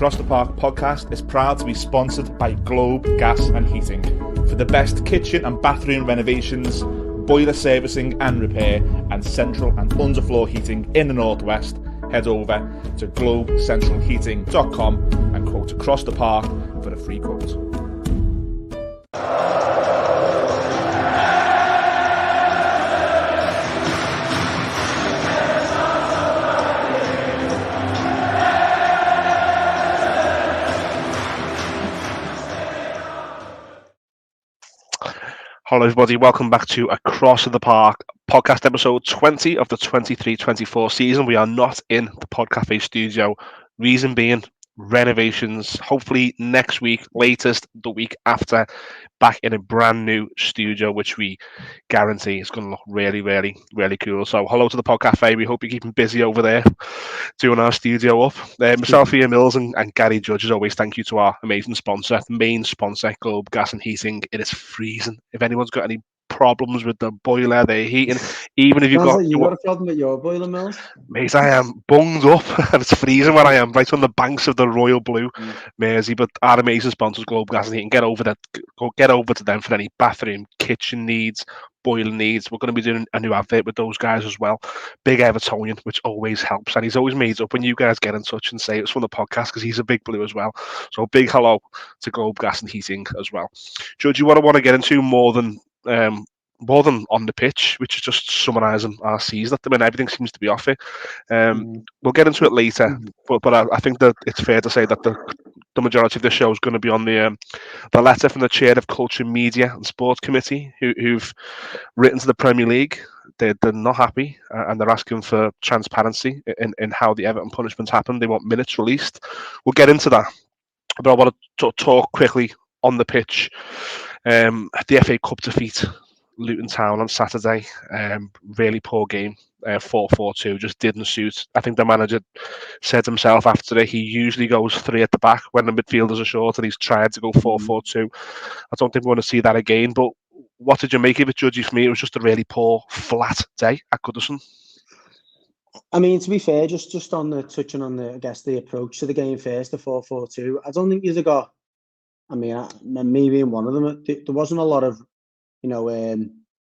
Across the Park podcast is proud to be sponsored by Globe Gas and Heating. For the best kitchen and bathroom renovations, boiler servicing and repair, and central and underfloor heating in the Northwest, head over to globecentralheating.com and quote Across the Park for a free quote. Hello everybody, welcome back to Across the Park podcast episode 20 of the 23-24 season. We are not in the Pod Cafe studio, reason being renovations, hopefully next week, latest the week after, back in a brand new studio, which we guarantee is going to look really, really, really cool. So hello to the Pod Cafe, we hope you're keeping busy over there, doing our studio up. Myself, Ian Mills and Gary Judge, as always, thank you to our amazing sponsor, the main sponsor, Globe Gas and Heating. It is freezing. If anyone's got any problems with the boiler, their heating, even if you've got... Like you got a problem with your boiler, Mills? Mate, I am bunged up and it's freezing where I am, right on the banks of the Royal Blue Mersey. But our amazing sponsors, Globe Gas and Heating, get over to them for any bathroom, kitchen needs, boiler needs. We're going to be doing a new advert with those guys as well. Big Evertonian, which always helps, and he's always made up when you guys get in touch and say it's from the podcast because he's a big blue as well. So big hello to Globe Gas and Heating as well. Judge, you want to get into more than on the pitch, which is just summarising our season at the minute. Everything seems to be off it. We'll get into it later, but I think that it's fair to say that the majority of the show is going to be on the letter from the Chair of Culture, Media and Sports Committee, who've written to the Premier League. They're not happy and they're asking for transparency in how the Everton punishments happened. They want minutes released. We'll get into that, but I want to talk quickly on the pitch. The FA Cup defeat, Luton Town on Saturday, really poor game, 4-4-2, just didn't suit. I think the manager said himself after it, he usually goes three at the back when the midfielders are short, and he's tried to go 4-4-2. I don't think we want to see that again, but what did you make of it, Judgy? For me, it was just a really poor, flat day at Goodison. I mean, to be fair, just on the touching on the, I guess, the approach to the game first, the 4-4-2, I don't think you'd got, I mean, me being one of them, there wasn't a lot of,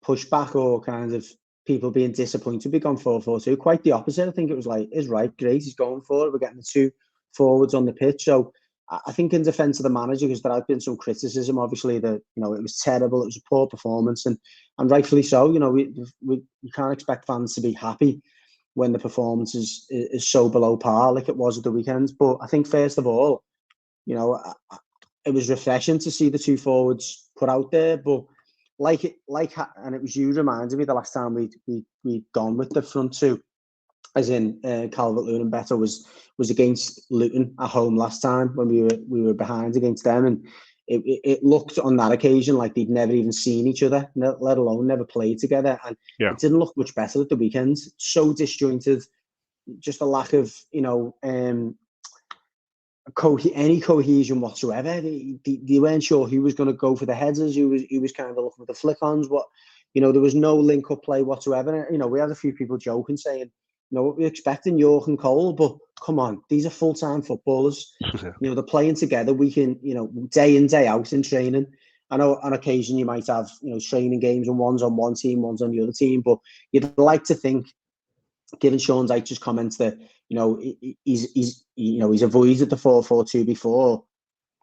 pushback or kind of people being disappointed we've gone 4-4-2. Quite the opposite. I think it was like, is right, great, he's going for it. We're getting the two forwards on the pitch. So I think in defence of the manager, because there has been some criticism, obviously, that, it was terrible, it was a poor performance, and rightfully so. We can't expect fans to be happy when the performance is so below par like it was at the weekend. But I think, first of all, it was refreshing to see the two forwards put out there, but and it was you reminded me the last time we'd gone with the front two, as in Calvert-Lewin and Beto was against Luton at home last time when we were behind against them, and it looked on that occasion like they'd never even seen each other, let alone never played together, and it didn't look much better at the weekend. So disjointed, just a lack of any cohesion whatsoever. They weren't sure who was going to go for the headers, who was kind of looking for the flick-ons. There was no link-up play whatsoever. We had a few people joking, saying, what we're expecting, York and Cole, but come on, these are full-time footballers. They're playing together. We can, day in, day out in training. I know on occasion you might have, training games and one's on one team, one's on the other team, but you'd like to think, given Sean Dyche's comments, that he's avoided the 4-4-2 before,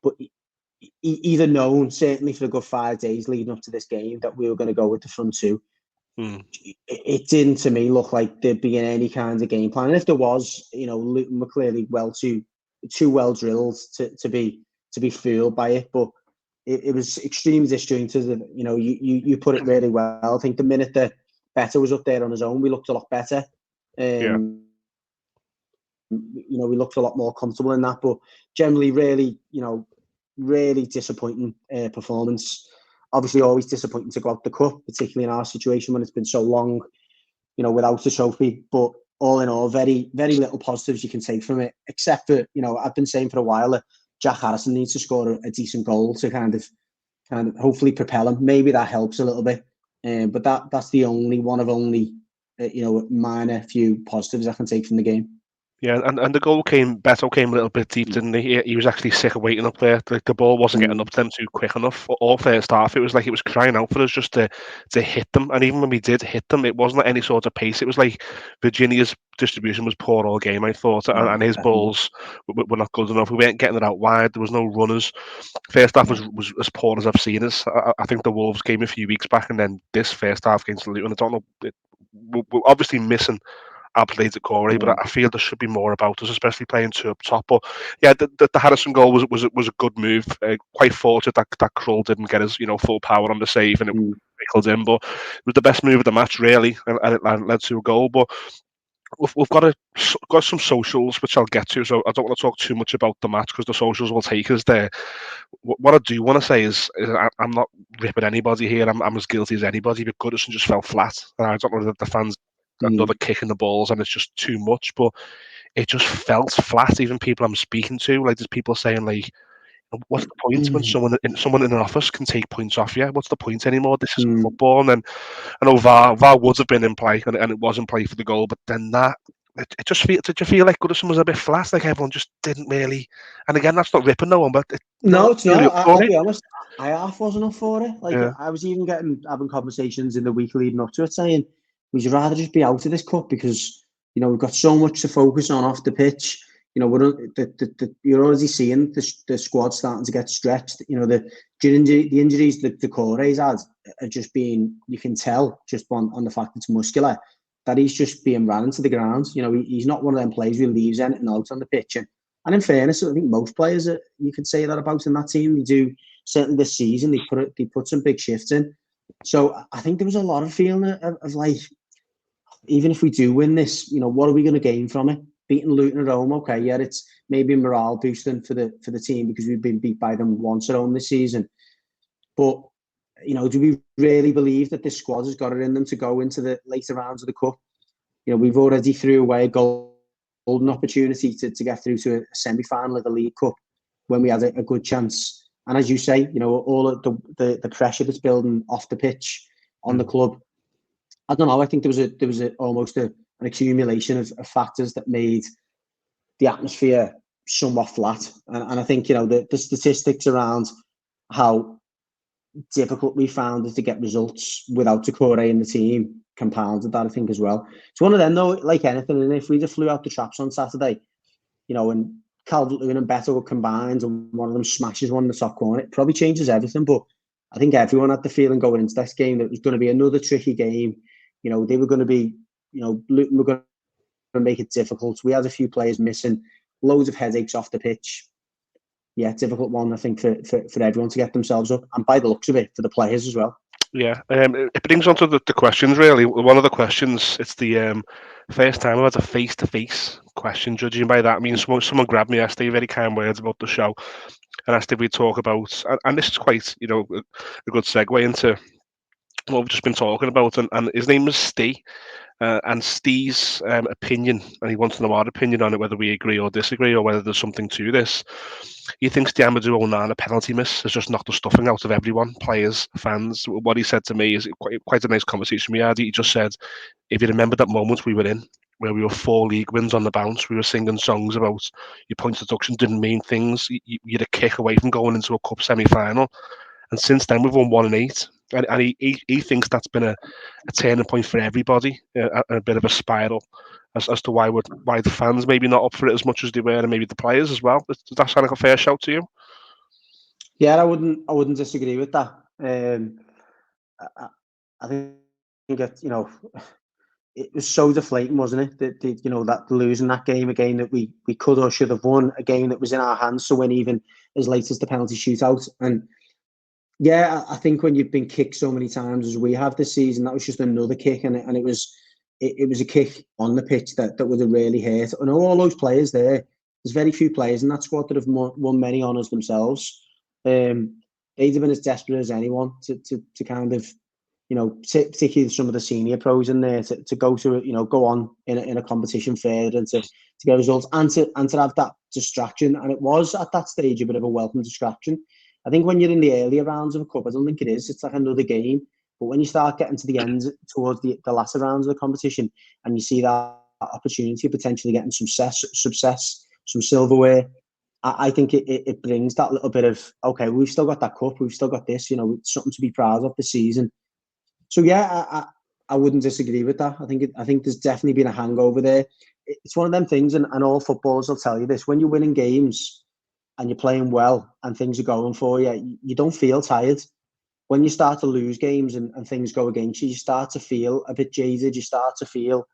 but either known certainly for a good 5 days leading up to this game that we were going to go with the front two. It didn't to me look like there'd be any kind of game plan, and if there was, Luton were clearly too well drilled to be fooled by it. But it was extremely disjointed. You put it really well. I think the minute that Beto was up there on his own, we looked a lot better. We looked a lot more comfortable in that, but generally really disappointing performance. Obviously always disappointing to go out the cup, particularly in our situation when it's been so long, without the trophy. But all in all, very, very little positives you can take from it, except for, I've been saying for a while that Jack Harrison needs to score a decent goal to kind of hopefully propel him. Maybe that helps a little bit. But that's the only minor few positives I can take from the game. Yeah, and the goal Beto came a little bit deep, didn't he? He was actually sick of waiting up there. The ball wasn't getting up to them too quick enough. All first half, it was like it was crying out for us just to hit them. And even when we did hit them, it wasn't at any sort of pace. It was like Virginia's distribution was poor all game, I thought, and his balls were not good enough. We weren't getting it out wide. There was no runners. First half was as poor as I've seen us. I think the Wolves game a few weeks back, and then this first half against Luton. I don't know. We're obviously missing Ablaze at Corey, but I feel there should be more about us, especially playing two up top. But yeah, the Harrison goal was a good move. Quite fortunate that Krull didn't get his full power on the save and it trickled in, but it was the best move of the match really, and it led to a goal. But we've got some socials which I'll get to, so I don't want to talk too much about the match because the socials will take us there. What I do want to say is I'm not ripping anybody here. I'm as guilty as anybody, but Goodison just fell flat. And I don't know that the fans another kick in the balls and it's just too much, but it just felt flat. Even people I'm speaking to, like there's people saying like, what's the point when someone in an office can take points off you? What's the point anymore? This is football. And then I know VAR would have been in play and it was in play for the goal, but then it just did you feel like Goodison was a bit flat? Like everyone just didn't really. And again, that's not ripping no one, but no, it's not. I'll be honest. I half wasn't up for it. Like I was even having conversations in the week leading up to it, saying we'd rather just be out of this cup because we've got so much to focus on off the pitch. You're already seeing the squad starting to get stretched. The injuries the Corey's had are just being, you can tell just on the fact it's muscular, that he's just being ran into the ground. He's not one of them players who leaves anything out on the pitch. And in fairness, I think most players you could say that about in that team. They do, certainly this season. They put some big shifts in. So I think there was a lot of feeling of like, even if we do win this, what are we going to gain from it? Beating Luton at home, okay, yeah, it's maybe morale boosting for the team because we've been beat by them once at home this season. But do we really believe that this squad has got it in them to go into the later rounds of the cup? We've already threw away a golden opportunity to get through to a semi-final of the League Cup when we had a good chance. And as you say, all of the pressure that's building off the pitch on the club. I don't know. I think there was almost an accumulation of factors that made the atmosphere somewhat flat. And I think the statistics around how difficult we found it to get results without Decore in the team compounded that, I think, as well. It's one of them though, like anything. And if we just flew out the traps on Saturday, and Calvert-Lewin and Beto were combined and one of them smashes one in the top corner, it probably changes everything. But I think everyone had the feeling going into this game that it was going to be another tricky game. They were going to be, Luton were going to make it difficult. We had a few players missing, loads of headaches off the pitch. Yeah, difficult one, I think, for everyone to get themselves up. And by the looks of it, for the players as well. Yeah, it brings on to the questions, really. One of the questions, it's the first time I've had a face-to-face question, judging by that. I mean, someone grabbed me yesterday, very kind words about the show, and asked if we'd talk about, and this is quite, a good segue into what we've just been talking about, and his name is Steve, and Steve's opinion, and he wants to know our opinion on it, whether we agree or disagree, or whether there's something to this. He thinks the Amadou Onana penalty miss has just knocked the stuffing out of everyone, players, fans. What he said to me is quite a nice conversation we had. He just said, if you remember that moment we were in, where we were 4 league wins on the bounce, we were singing songs about your points deduction didn't mean things, you're a kick away from going into a cup semi-final. And since then, we've won 1 and 8. And he thinks that's been a turning point for everybody, a bit of a spiral as to why the fans maybe not up for it as much as they were, and maybe the players as well. Does that sound like a fair shout to you? Yeah, I wouldn't disagree with that. I think it was so deflating, wasn't it? That losing that game, a game that we could or should have won, a game that was in our hands. So when even as late as the penalty shootout, and yeah, I think when you've been kicked so many times as we have this season, that was just another kick, and it was a kick on the pitch that would have really hurt. I know all those players there. There's very few players in that squad that have won many honours themselves. They'd have been as desperate as anyone to kind of, particularly some of the senior pros in there, to go to, go on in a competition further and to get results and to have that distraction. And it was at that stage a bit of a welcome distraction. I think when you're in the earlier rounds of a cup, I don't think it is. It's like another game. But when you start getting to the end, towards the latter rounds of the competition, and you see that opportunity of potentially getting some success, some silverware. I think it brings that little bit of, okay, we've still got that cup, we've still got this, something to be proud of this season. So yeah, I wouldn't disagree with that. I think there's definitely been a hangover there. It's one of them things, and all footballers will tell you this: when you're winning games and you're playing well and things are going for you, you don't feel tired. When you start to lose games and things go against you, you start to feel a bit jaded. You start to feel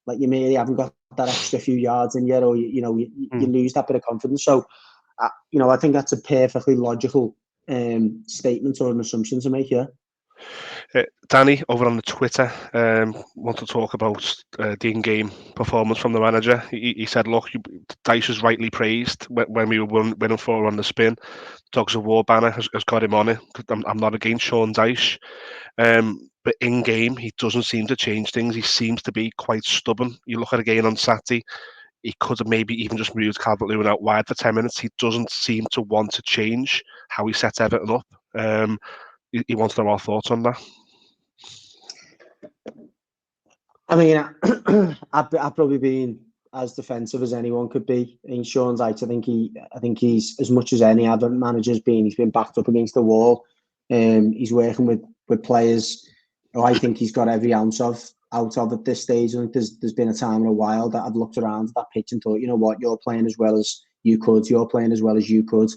like you maybe haven't got that extra few yards in yet, or you lose that bit of confidence. So, I think that's a perfectly logical statement or an assumption to make. Yeah. Danny over on the Twitter want to talk about the in-game performance from the manager. He said, "Look, Dyche was rightly praised when we were winning 4 on the spin. Dogs of War banner has got him on it. I'm not against Sean Dyche, but in-game he doesn't seem to change things. He seems to be quite stubborn. You look at it again on Saturday. He could have maybe even just moved Calvert-Lewin out wide for 10 minutes. He doesn't seem to want to change how he sets Everton up. He wants to know our thoughts on that." I mean, I've probably been as defensive as anyone could be in Sean's eyes. I think he's as much as any other manager's been. He's been backed up against the wall. He's working with players who I think he's got every ounce out of at this stage. I think there's been a time in a while that I've looked around at that pitch and thought, you know what, you're playing as well as you could. You're playing as well as you could.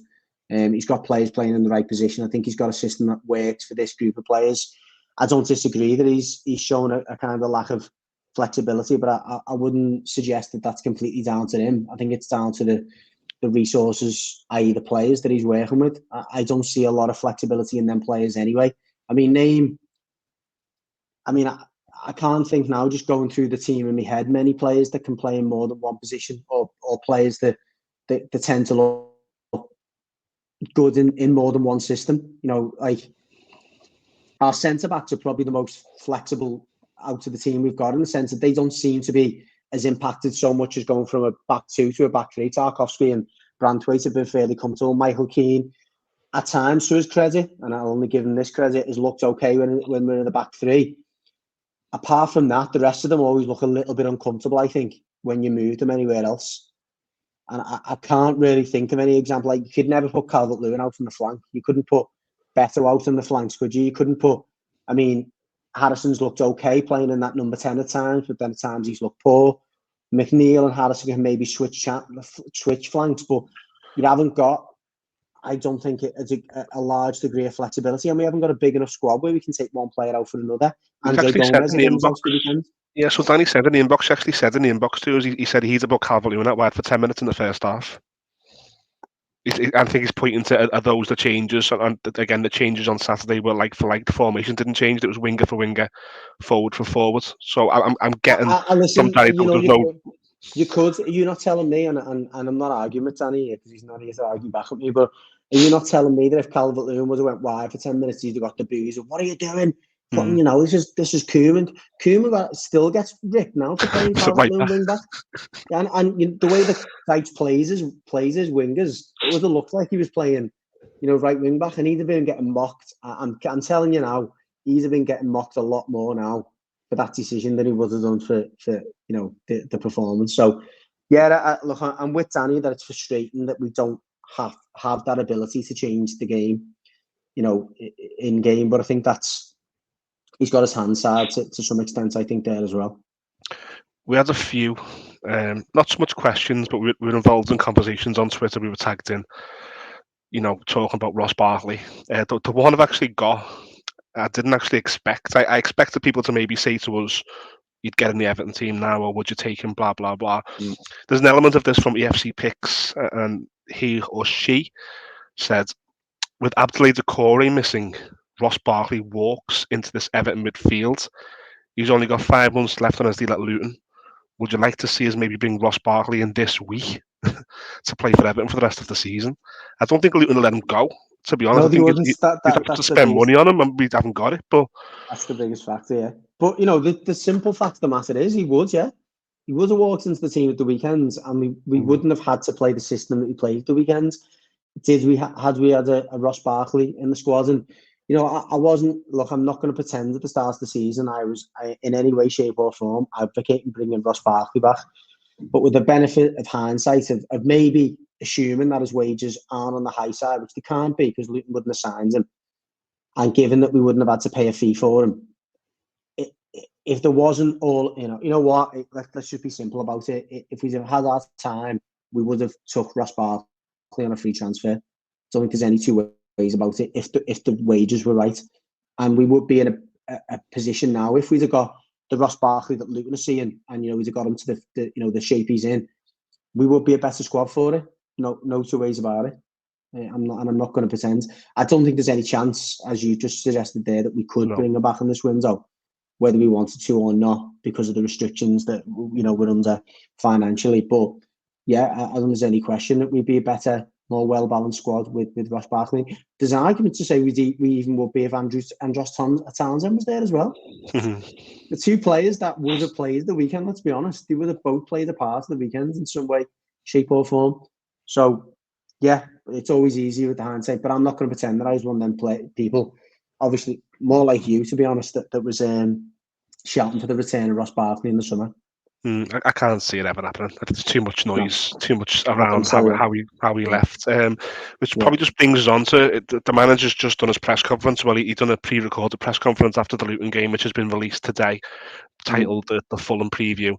He's got players playing in the right position. I think he's got a system that works for this group of players. I don't disagree that he's shown a kind of lack of flexibility, but I wouldn't suggest that that's completely down to him. I think it's down to the resources, i.e. the players that he's working with. I don't see a lot of flexibility in them players anyway. I can't think now, just going through the team in my head, many players that can play in more than one position, or players that tend to look good in more than one system. Like our centre-backs are probably the most flexible out of the team we've got, in the sense that they don't seem to be as impacted so much as going from a back 2 to a back 3. Tarkowski and Branthwaite have been fairly comfortable. Michael Keane, at times, to his credit, and I'll only give him this credit, has looked okay when we're in the back 3. Apart from that, the rest of them always look a little bit uncomfortable, I think, when you move them anywhere else. And I can't really think of any example. Like, you could never put Calvert-Lewin out from the flank. You couldn't put Beto out on the flanks, could you? You couldn't put... Harrison's looked okay playing in that number 10 at times, but then at times he's looked poor. McNeil and Harrison can maybe switch flanks, but you haven't got, I don't think, a large degree of flexibility, and we haven't got a big enough squad where we can take one player out for another. Andre Gomez comes out for the weekend. Yeah, so Danny said in the inbox, to us, he said he's about Calvert-Lewin out wide for 10 minutes in the first half. I think he's pointing to those the changes, and again the changes on Saturday were like for like. The formation didn't change; it was winger for winger, forward for forward. So I'm getting listen, from Danny. You're not telling me, and I'm not arguing with Danny because he's not here to argue back at me. But are you not telling me that if Calvert-Lewin would have went wide for 10 minutes, he'd have got the boos? What are you doing? This is Koeman. Koeman still gets ripped now for playing Calvert-Lewin wing back. And the way that Dyche plays his wingers, it would have looked like he was playing, right wing back, and he'd have been getting mocked. I'm telling you now, he's been getting mocked a lot more now for that decision than he would have done for the performance. So yeah, look, I'm with Danny that it's frustrating that we don't have that ability to change the game, in game. But I think he's got his hands tied to some extent, I think, there as well. We had a few, not so much questions, but we were involved in conversations on Twitter. We were tagged in, talking about Ross Barkley. The one I've actually got, I didn't actually expect. I expected people to maybe say to us, you'd get in the Everton team now, or would you take him, blah, blah, blah. There's an element of this from EFC Picks, and he or she said, with Abdoulaye Doucouré missing, Ross Barkley walks into this Everton midfield. He's only got 5 months left on his deal at Luton. Would you like to see us maybe bring Ross Barkley in this week to play for Everton for the rest of the season? I don't think Luton will let him go, to be honest. No, I think you'd have to spend money on him, and we haven't got it. But that's the biggest factor, yeah. But, the simple fact of the matter is he would have walked into the team at the weekends, and we wouldn't have had to play the system that we played at the weekends. Had we had a Ross Barkley in the squad? And You know, I wasn't. Look, I'm not going to pretend at the start of the season I was in any way, shape, or form advocating bringing Ross Barkley back. But with the benefit of hindsight, of maybe assuming that his wages aren't on the high side, which they can't be because Luton wouldn't have signed him, and given that we wouldn't have had to pay a fee for him, if there wasn't all, you know what, let's just be simple about it. If we'd have had our time, we would have took Ross Barkley on a free transfer. Don't think there's any two ways about it. If the wages were right, and we would be in a position now if we'd have got the Ross Barkley that Luton are seeing, and we'd have got him to the shape he's in, we would be a better squad for it. No two ways about it. I'm not going to pretend. I don't think there's any chance, as you just suggested there, that we could bring him back in this window, whether we wanted to or not, because of the restrictions that we're under financially. But yeah, I don't think there's any question that we'd be a better, more well-balanced squad with Ross Barkley. There's an argument to say we even would be if Andros Townsend was there as well. The two players that would have played the weekend, let's be honest, they would have both played a part of the weekend in some way, shape or form. So yeah, it's always easy with the hindsight, but I'm not going to pretend that I was one of them people. Obviously, more like you, to be honest, that was shouting for the return of Ross Barkley in the summer. I can't see it ever happening. There's too much noise, too much I around think so, how he left. Which probably just brings us on to the manager's just done his press conference. Well, he done a pre-recorded press conference after the Luton game, which has been released today, titled the Fulham Preview.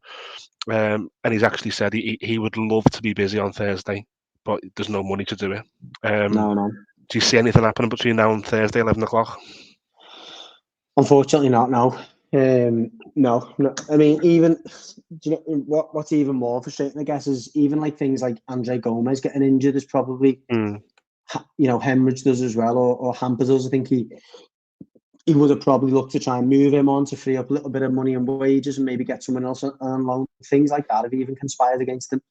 And he's actually said he would love to be busy on Thursday, but there's no money to do it. No. Do you see anything happening between now and Thursday, 11 o'clock? Unfortunately not, no. No. I mean, even, do you know what's even more frustrating, I guess, is even like things like Andre Gomez getting injured is probably, hemorrhaged us as well, or hampered us. I think he would have probably looked to try and move him on to free up a little bit of money and wages and maybe get someone else on loan. Things like that have even conspired against him.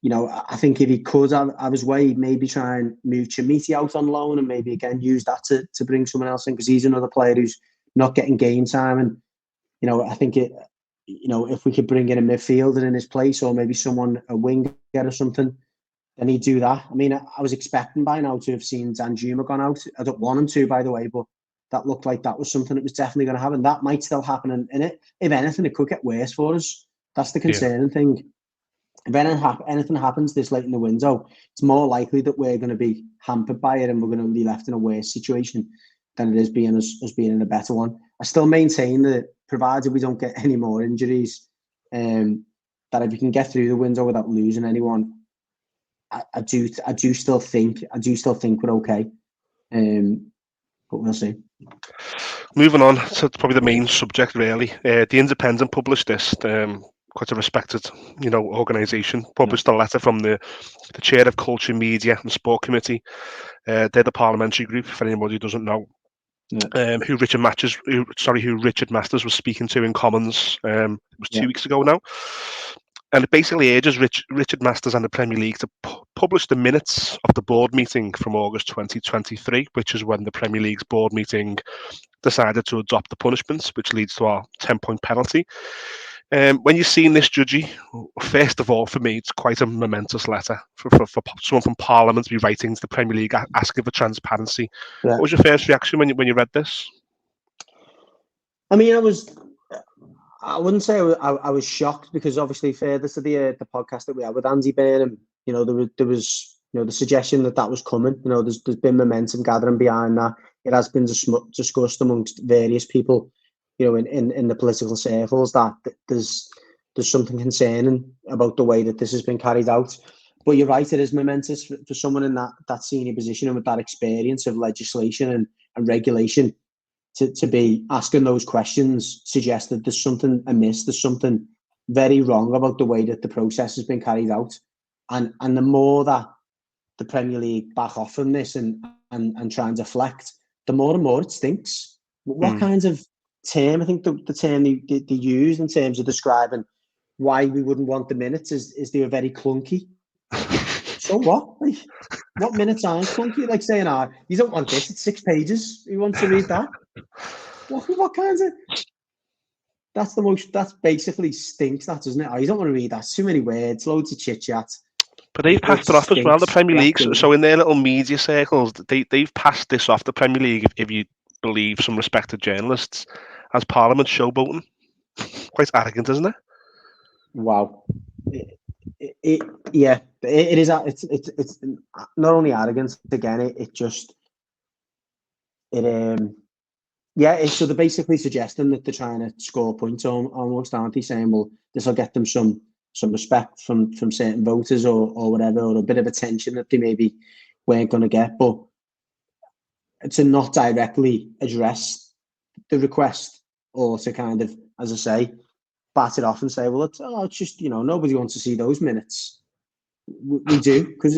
I think if he could have his way, he'd maybe try and move Chamiti out on loan and maybe again use that to bring someone else in, because he's another player who's not getting game time. And, I think if we could bring in a midfielder in his place, or maybe someone, a winger or something, then he'd do that. I mean, I was expecting by now to have seen Danjuma gone out. I don't want him to, by the way, but that looked like that was something that was definitely going to happen. That might still happen in it. If anything, it could get worse for us. That's the concerning thing. If anything happens this late in the window, it's more likely that we're going to be hampered by it and we're going to be left in a worse situation than it is being us being in a better one. I still maintain that, provided we don't get any more injuries, that if we can get through the window without losing anyone, I do still think we're okay. But we'll see. Moving on to probably the main subject, really. The Independent published this. Quite a respected, organisation, published a letter from the chair of Culture, Media and Sport Committee. They're the parliamentary group, for anybody who doesn't know. Who Richard Masters was speaking to in Commons. It was 2 weeks ago now. And it basically urges Richard Masters and the Premier League to publish the minutes of the board meeting from August 2023, which is when the Premier League's board meeting decided to adopt the punishments, which leads to our 10-point penalty. When you've seen this, Judgy, first of all, for me, it's quite a momentous letter for someone from Parliament to be writing to the Premier League asking for transparency. Yeah. What was your first reaction when you read this? I mean, I wouldn't say I was shocked, because obviously further to the podcast that we had with Andy Burnham, there was the suggestion that was coming. There's been momentum gathering behind that. It has been discussed amongst various people, in the political circles, that there's something concerning about the way that this has been carried out. But you're right, it is momentous for someone in that senior position and with that experience of legislation and regulation to be asking those questions suggests that there's something amiss, there's something very wrong about the way that the process has been carried out. And the more that the Premier League back off from this and try and deflect, the more and more it stinks. What kinds of term, I think the term they used in terms of describing why we wouldn't want the minutes is they were very clunky. So what? Like, what minutes aren't clunky? Like saying, you don't want this, it's 6 pages. You want to read that? What kinds of... That's basically stinks, that, doesn't it? You don't want to read that. Too many words, loads of chit-chat. But they've passed it off as well, the Premier League. So in their little media circles, they've passed this off, the Premier League, if you believe some respected journalists, as Parliament showboating. Quite arrogant, isn't it? Wow. It is. It's not only arrogance. Again, so they're basically suggesting that they're trying to score points almost, aren't they? Saying, well, this will get them some respect from certain voters or whatever, or a bit of attention that they maybe weren't going to get. But to not directly address the request, or to kind of, as I say, bat it off and say, well, it's just, nobody wants to see those minutes. We do, because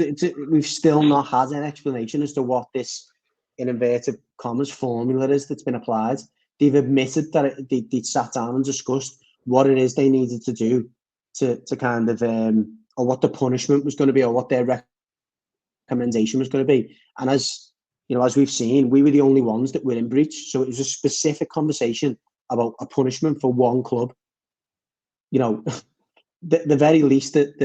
we've still not had an explanation as to what this, in inverted commas, formula is that's been applied. They've admitted that they'd sat down and discussed what it is they needed to do to kind of, or what the punishment was going to be, or what their recommendation was going to be. And as we've seen, we were the only ones that were in breach. So it was a specific conversation about a punishment for one club. The very least that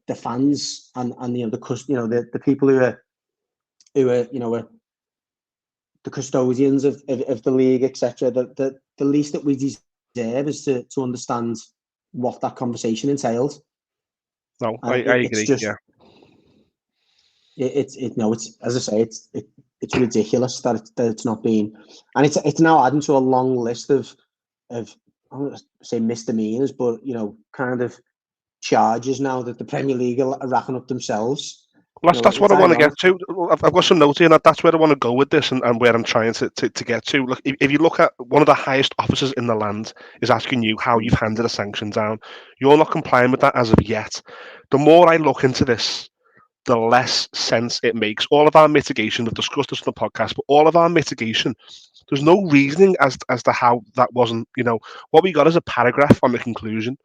the fans and the people who are the custodians of the league, etc. The least that we deserve is to understand what that conversation entailed. No, I agree. It's as I say, it's ridiculous that it's not been, and it's now adding to a long list of I'm going to say misdemeanors, but kind of charges now that the Premier League are racking up themselves. That's what I want to get to. I've got some notes here, and that's where I want to go with this, and where I'm trying to get to. Look, if you look at one of the highest officers in the land is asking you how you've handed a sanction down. You're not complying with that as of yet. The more I look into this, the less sense it makes. All of our mitigation, we've discussed this on the podcast, but all of our mitigation, there's no reasoning as to how that wasn't, what we got is a paragraph on the conclusion.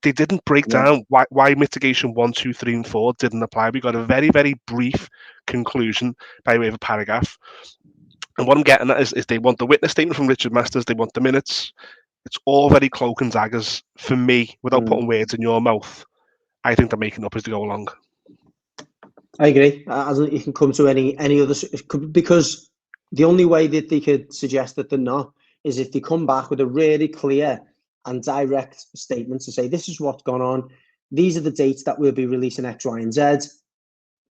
They didn't break down why mitigation 1, 2, 3, and 4 didn't apply. We got a very, very brief conclusion by way of a paragraph. And what I'm getting at is they want the witness statement from Richard Masters, they want the minutes. It's all very cloak and daggers. For me, without putting words in your mouth, I think they're making up as they go along. I agree. As you can come to any other, because the only way that they could suggest that they're not is if they come back with a really clear and direct statement to say, this is what's gone on, these are the dates that we'll be releasing X, Y, and Z,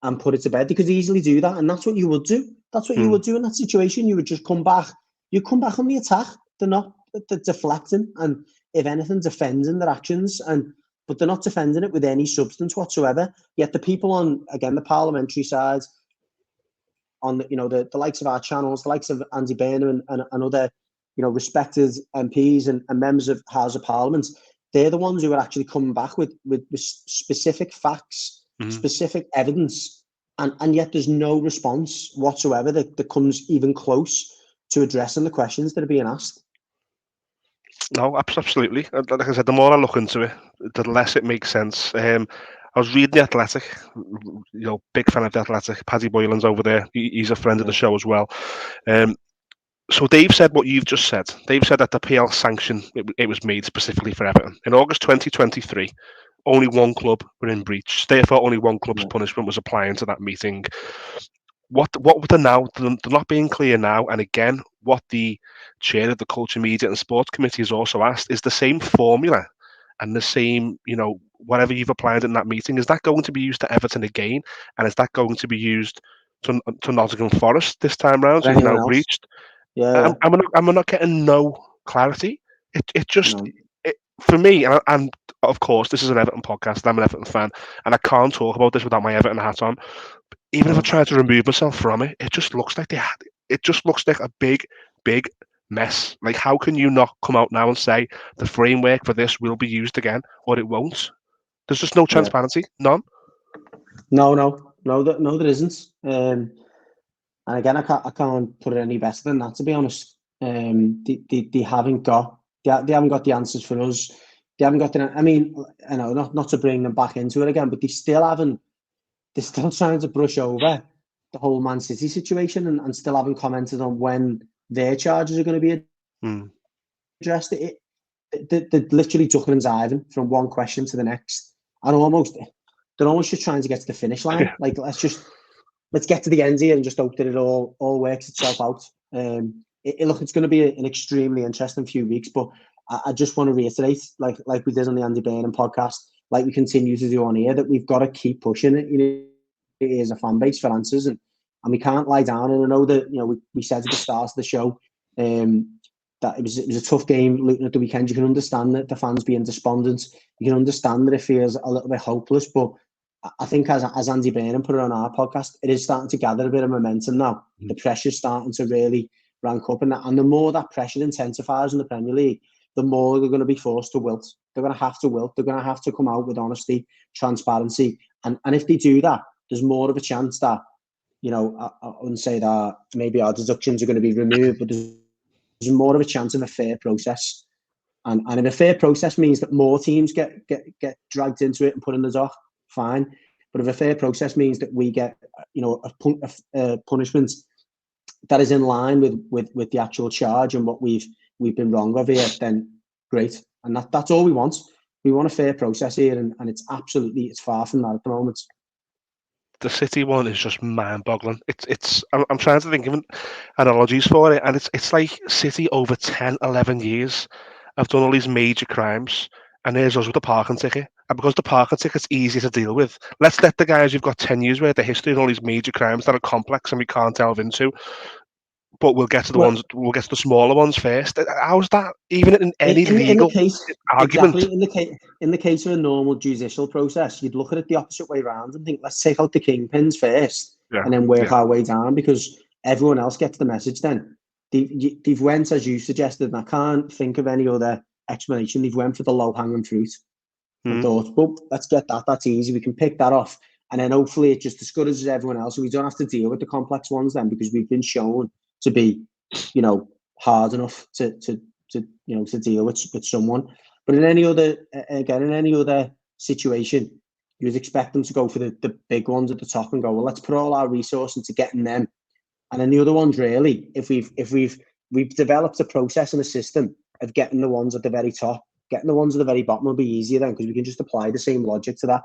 and put it to bed. They could easily do that, and that's what you would do. That's what you would do in that situation. You would just come back. You come back on the attack. They're not deflecting, and if anything, defending their actions, but they're not defending it with any substance whatsoever. Yet the people on, again, the parliamentary side, on the likes of our channels, the likes of Andy Burnham and other respected MPs and members of House of Parliament, they're the ones who are actually coming back with specific facts, specific evidence, and yet there's no response whatsoever that comes even close to addressing the questions that are being asked. No, absolutely. Like I said, the more I look into it, the less it makes sense. I was reading The Athletic, big fan of The Athletic. Paddy Boylan's over there. He's a friend of the show as well. So they've said what you've just said. They've said that the PL sanction, it was made specifically for Everton. In August 2023, only one club were in breach. Therefore, only one club's punishment was applying to that meeting. What they're now, they're not being clear now. And again, what the chair of the Culture, Media and Sports Committee has also asked is the same formula and the same, whatever you've applied in that meeting, is that going to be used to Everton again? And is that going to be used to Nottingham Forest this time round? So now breached. Yeah. And we're not getting no clarity. It just, for me, and of course, this is an Everton podcast, I'm an Everton fan, and I can't talk about this without my Everton hat on. But even if I try to remove myself from it, it just looks like it just looks like a big, big mess. Like, how can you not come out now and say the framework for this will be used again, or it won't? There's just no transparency, none. No, there isn't. And again, I can't put it any better than that, to be honest. They haven't got the answers for us. They haven't got I mean, I know not to bring them back into it again, but they still haven't. They're still trying to brush over the whole Man City situation and still haven't commented on when their charges are going to be addressed. They're literally ducking and diving from one question to the next, and almost they're almost just trying to get to the finish line. Like, let's get to the end here and just hope that it all works itself out. Look, it's going to be an extremely interesting few weeks, but I just want to reiterate, like we did on the Andy Burnham podcast, like we continue to do on here, that we've got to keep pushing it. It is a fan base for answers, and we can't lie down. And I know that we said at the start of the show that it was a tough game, Luton at the weekend. You can understand that the fans being despondent. You can understand that it feels a little bit hopeless, but I think as Andy Burnham put it on our podcast, it is starting to gather a bit of momentum now. The pressure's starting to really rank up, and the more that pressure intensifies in the Premier League, the more they're going to be forced to wilt. They're going to have to wilt. They're going to have to come out with honesty, transparency, and if they do that, there's more of a chance that, I wouldn't say that maybe our deductions are going to be removed, but there's more of a chance of a fair process. And if a fair process means that more teams get dragged into it and put in the dock, fine. But if a fair process means that we get, a punishment that is in line with the actual charge and what we've been wrong of here, then great. And that's all we want. We want a fair process here, and it's far from that at the moment. The City one is just mind-boggling. I'm trying to think of analogies for it, and it's like City over 10, 11 years have done all these major crimes, and there's us with the parking ticket. And because the parking ticket's easier to deal with, let's let the guys who've got 10 years worth of history and all these major crimes that are complex and we can't delve into, but we'll get to the smaller ones first. How's that even in any legal argument? Exactly. In the case of a normal judicial process, you'd look at it the opposite way around and think, let's take out the kingpins first, and then work our way down, because everyone else gets the message then. They've went, as you suggested, and I can't think of any other explanation. They've went for the low-hanging fruit. And thought, well, let's get that. That's easy. We can pick that off. And then hopefully it just discourages everyone else. So we don't have to deal with the complex ones then, because we've been shown to be, hard enough to deal with someone. But in any other situation, you would expect them to go for the big ones at the top and go, well, let's put all our resource into getting them. And then the other ones, really, if we've developed a process and a system of getting the ones at the very top, getting the ones at the very bottom will be easier then, because we can just apply the same logic to that.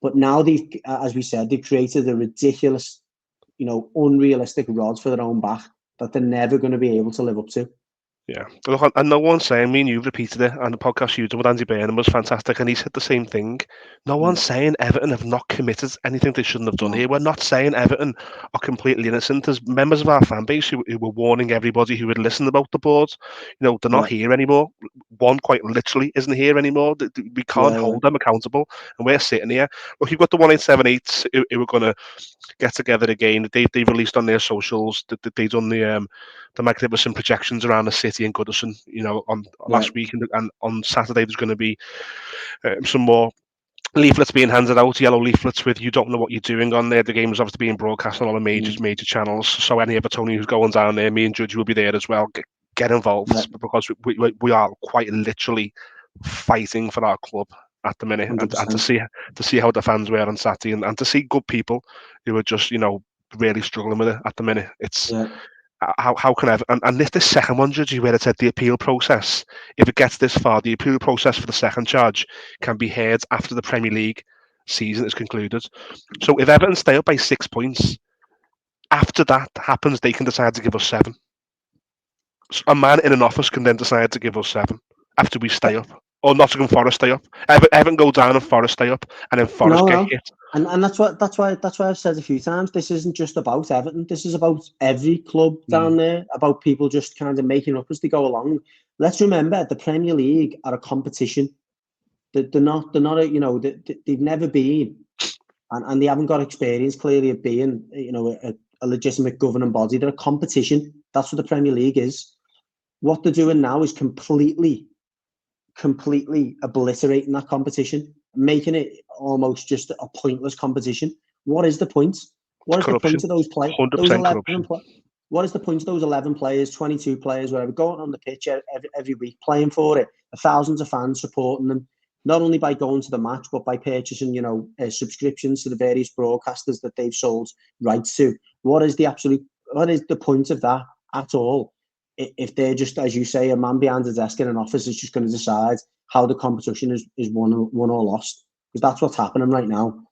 But now as we said, they've created a ridiculous, unrealistic rod for their own back that they're never going to be able to live up to. Yeah, look, and no one's saying, me and you've repeated it, and the podcast you did with Andy Burnham was fantastic, and he said the same thing. No one's saying Everton have not committed anything they shouldn't have done here. We're not saying Everton are completely innocent. There's members of our fan base who were warning everybody who would listen about the board. They're not here anymore. One quite literally isn't here anymore. We can't hold them accountable, and we're sitting here. Look, you've got the 1878 who are going to get together again. They released on their socials that they've done the magnificent projections around the city in Goodison, on last week, and on Saturday there's going to be some more leaflets being handed out, yellow leaflets with "you don't know what you're doing" on there. The game is obviously being broadcast on all the major channels, so any Evertonian who's going down there, me and Judgy will be there as well. Get involved, because we are quite literally fighting for our club at the minute, and to see how the fans were on Saturday, and to see good people who are just really struggling with it at the minute. It's how can I? And this second one, Judgy, where it said the appeal process, if it gets this far, the appeal process for the second charge can be heard after the Premier League season is concluded. So if Everton stay up by 6 points, after that happens, they can decide to give us 7. A man in an office can then decide to give us 7 after we stay up, or Nottingham Forest stay up. Everton go down and Forest stay up, and then Forest get hit. And that's why I've said a few times, this isn't just about Everton. This is about every club down there, about people just kind of making up as they go along. Let's remember, the Premier League are a competition. They're not they've never been, and they haven't got experience clearly of being, a legitimate governing body. They're a competition. That's what the Premier League is. What they're doing now is completely obliterating that competition, making it almost just a pointless competition. What is the point? What is the point of those players? What is the point of those 11 players, 22 players, whatever, going on the pitch every week, playing for it? Thousands of fans supporting them, not only by going to the match, but by purchasing, subscriptions to the various broadcasters that they've sold rights to. What is the point of that at all? If they're just, as you say, a man behind a desk in an office is just going to decide how the competition is won or lost, because that's what's happening right now.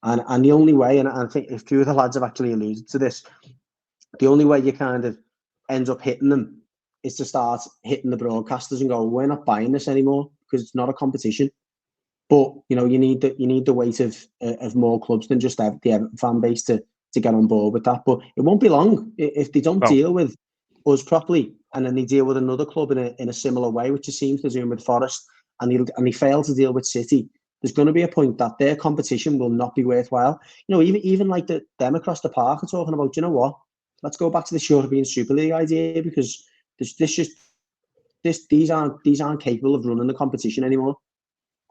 And the only way, and I think a few of the lads have actually alluded to this, the only way you kind of end up hitting them is to start hitting the broadcasters and go, we're not buying this anymore because it's not a competition. But you need the weight of more clubs than just the Everton fan base to get on board with that. But it won't be long if they don't deal with us properly, and then they deal with another club in a similar way, which it seems to do with Forest, and they fail to deal with City. There's going to be a point that their competition will not be worthwhile. Even like them across the park are talking about, you know what? Let's go back to the European Super League idea, because these aren't capable of running the competition anymore.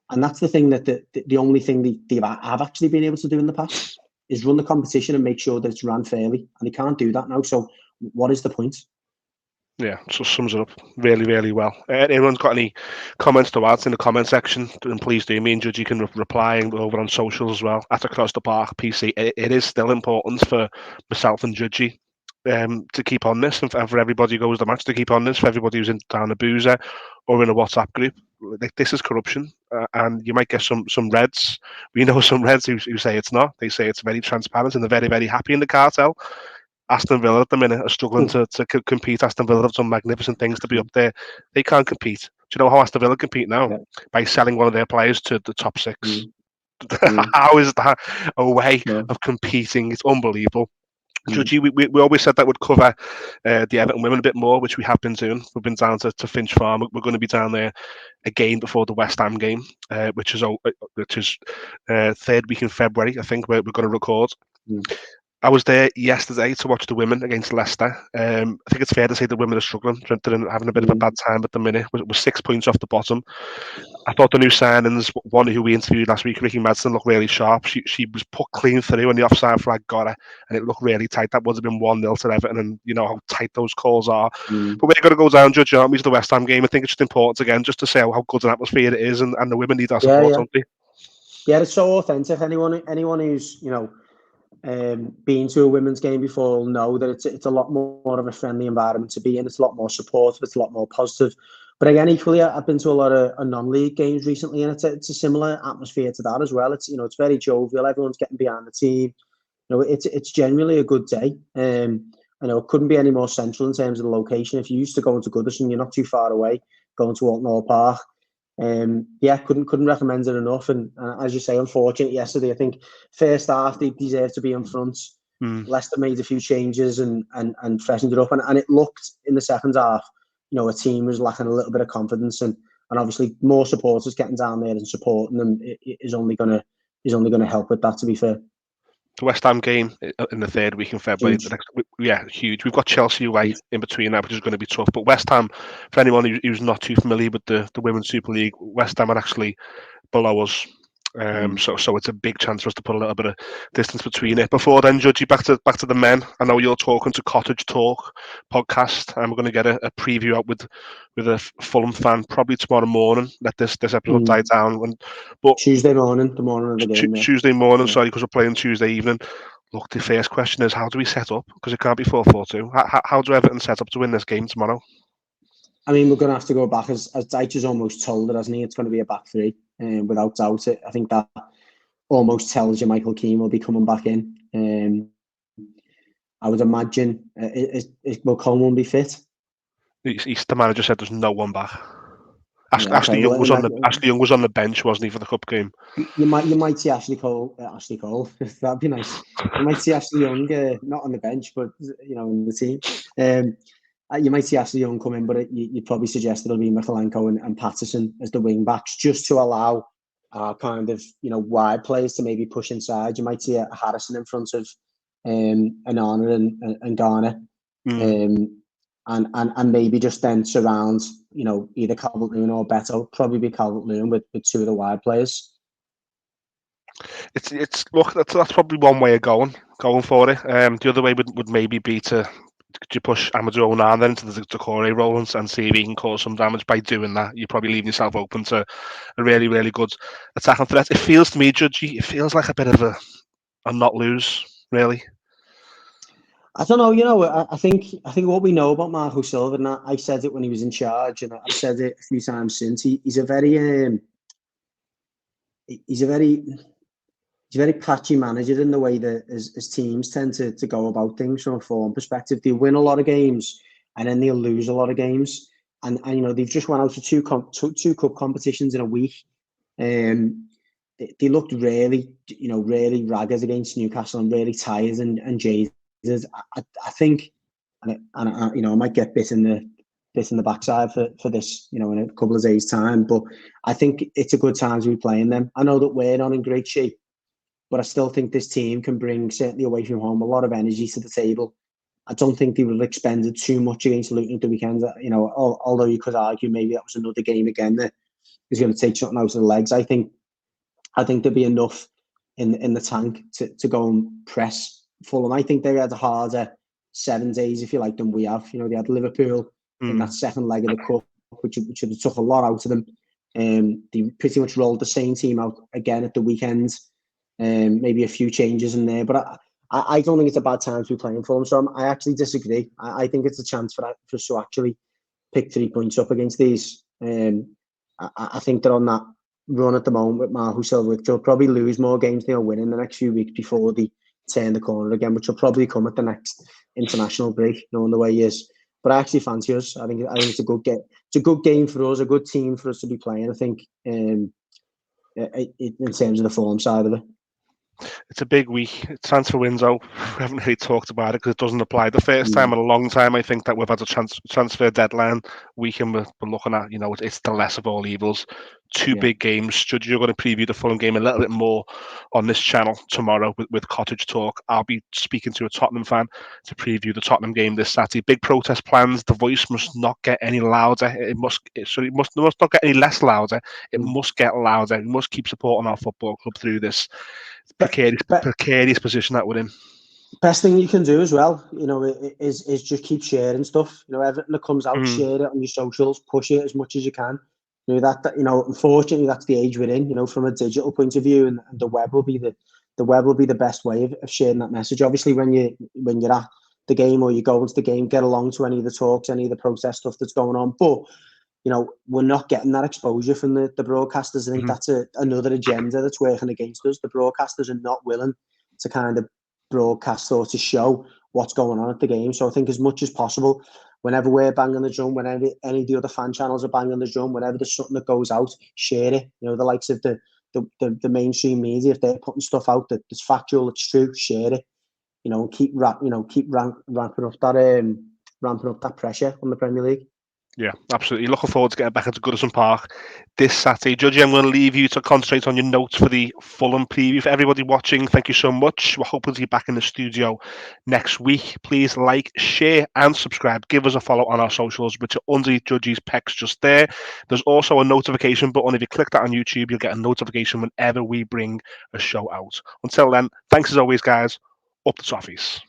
And that's the thing, that the only thing they have actually been able to do in the past is run the competition and make sure that it's run fairly. And they can't do that now. So what is the point? Yeah, so sums it up really, really well. Anyone's got any comments to add in the comment section, then please do. Me and Judgy can reply over on socials as well. At Across the Park PC, it is still important for myself and Judgy to keep on this, and for everybody who goes to the match to keep on this, for everybody who's down a boozer or in a WhatsApp group. This is corruption, and you might get some Reds. We know some Reds who say it's not. They say it's very transparent, and they're very, very happy in the cartel. Aston Villa at the minute are struggling to compete. Aston Villa have done magnificent things to be up there. They can't compete. Do you know how Aston Villa compete now? Yeah. By selling one of their players to the top six. How is that a way of competing? It's unbelievable. Judgy, we always said that would cover the Everton Women a bit more, which we have been doing. We've been down to Finch Farm. We're going to be down there again before the West Ham game, which is third week in February, I think, we're going to record. I was there yesterday to watch the women against Leicester. I think it's fair to say the women are struggling. They're having a bit of a bad time at the minute. We're 6 points off the bottom. I thought the new signings, one who we interviewed last week, Ricky Madsen, looked really sharp. She was put clean through, and the offside flag got her, and it looked really tight. That would have been 1-0 to Everton, and you know how tight those calls are. But we're going to go down, Judge, aren't we, to the West Ham game. I think it's just important, again, just to say how good an atmosphere it is, and the women need our support, don't they? Yeah, it's so authentic. Anyone who's, been to a women's game before will know that it's a lot more of a friendly environment to be in. It's a lot more supportive. It's a lot more positive. But again, equally, I've been to a lot of non-league games recently, and it's a similar atmosphere to that as well. It's it's very jovial. Everyone's getting behind the team. It's generally a good day. It couldn't be any more central in terms of the location. If you used to go into Goodison, you're not too far away. Going to Walton Park. Couldn't recommend it enough. And as you say, unfortunate yesterday. I think first half they deserved to be in front. Leicester made a few changes and freshened it up, and it looked in the second half, a team was lacking a little bit of confidence, and obviously more supporters getting down there and supporting them is only gonna help with that, to be fair. The West Ham game in the third week in February. Huge. We've got Chelsea away in between that, which is going to be tough. But West Ham, for anyone who's not too familiar with the Women's Super League, West Ham are actually below us. So it's a big chance for us to put a little bit of distance between it. Before then, Judgy, back to the men. I know you're talking to Cottage Talk podcast, and we're going to get a preview out with a Fulham fan probably tomorrow morning. Let this episode die down. But Tuesday morning, the morning of the game. Tuesday morning, sorry, because we're playing Tuesday evening. Look, the first question is, how do we set up? Because it can't be 4-4-2. How do Everton set up to win this game tomorrow? I mean, we're going to have to go back, as Dyche has almost told it, hasn't he? It's going to be a back three, without doubt. I think that almost tells you Michael Keane will be coming back in. I would imagine, will Coleman be fit? The manager said there's no one back. Ashley Young was on the bench, wasn't he, for the cup game? You might see Ashley Cole. That'd be nice. You might see Ashley Young, not on the bench, but in the team. You might see Ashley Young come in, but you'd probably suggest it'll be Mikalenko and Patterson as the wing backs, just to allow kind of wide players to maybe push inside. You might see a Harrison in front of Anana and Garner, and maybe just then surround either Calvert-Lewin or Beto. Probably be Calvert-Lewin with two of the wide players. It's look, that's probably one way of going for it. The other way would maybe be to push Amadou Onana into the Decore role and see if he can cause some damage. By doing that, you're probably leaving yourself open to a really, really good attacking threat. It feels to me, Judgy, it feels like a bit of a not lose, really. I don't know. I think what we know about Marco Silva, and I said it when he was in charge, and I've said it a few times since. He's a very he's a very patchy manager in the way that his teams tend to go about things from a form perspective. They win a lot of games and then they'll lose a lot of games. And you know, they've just went out to two cup competitions in a week. They looked really, you know, really ragged against Newcastle and really tired and jaded. I think, and you know, I might get bit in the backside for this, you know, in a couple of days' time. But I think it's a good time to be playing them. I know that we're not in great shape, but I still think this team can bring, certainly away from home, a lot of energy to the table. I don't think they would have expended too much against Luton at the weekend. You know, although you could argue maybe that was another game again that is going to take something out of the legs. I think there'd be enough in the tank to go and press Fulham. I think they had a harder 7 days, if you like, than we have. You know, they had Liverpool in that second leg of the cup, which took a lot out of them. They pretty much rolled the same team out again at the weekend. Maybe a few changes in there, but I don't think it's a bad time to be playing for them. So I actually disagree. I think it's a chance for us to actually pick 3 points up against these. I think they're on that run at the moment with Marhu Silva. They'll probably lose more games than they'll win in the next few weeks before they turn the corner again, which will probably come at the next international break, knowing the way he is. But I actually fancy us. I think it's a good game. It's a good game for us, a good team for us to be playing. I think in terms of the form side of it. It's a big week. Transfer window. We haven't really talked about it because it doesn't apply. The first time in a long time, I think, that we've had a transfer deadline week, and we're looking at, you know, it's the less of all evils. Two big games. Judgy, you're going to preview the Fulham game a little bit more on this channel tomorrow with Cottage Talk. I'll be speaking to a Tottenham fan to preview the Tottenham game this Saturday. Big protest plans. The voice must not get any louder. It must not get any less louder. It must get louder. We must keep supporting our football club through this precarious position that we're in. Best thing you can do as well, you know, is just keep sharing stuff. You know, everything that comes out, share it on your socials, push it as much as you can. You know, that you know, unfortunately, that's the age we're in. You know, from a digital point of view, and the web will be the best way of sharing that message. Obviously, when you're at the game or you go into the game, get along to any of the talks, any of the protest stuff that's going on. But you know, we're not getting that exposure from the broadcasters. I think that's another agenda that's working against us. The broadcasters are not willing to kind of broadcast or to show what's going on at the game. So I think as much as possible, whenever we're banging the drum, whenever any of the other fan channels are banging the drum, whenever there's something that goes out, share it. You know, the likes of the mainstream media, if they're putting stuff out that's factual, it's true, share it. You know, keep ramping up that pressure on the Premier League. Yeah, absolutely. Looking forward to getting back into Goodison Park this Saturday. Judgy, I'm going to leave you to concentrate on your notes for the Fulham preview. For everybody watching, thank you so much. We're hoping to be back in the studio next week. Please like, share, and subscribe. Give us a follow on our socials, which are under Judgy's pecs just there. There's also a notification button. If you click that on YouTube, you'll get a notification whenever we bring a show out. Until then, thanks as always, guys. Up the Toffees.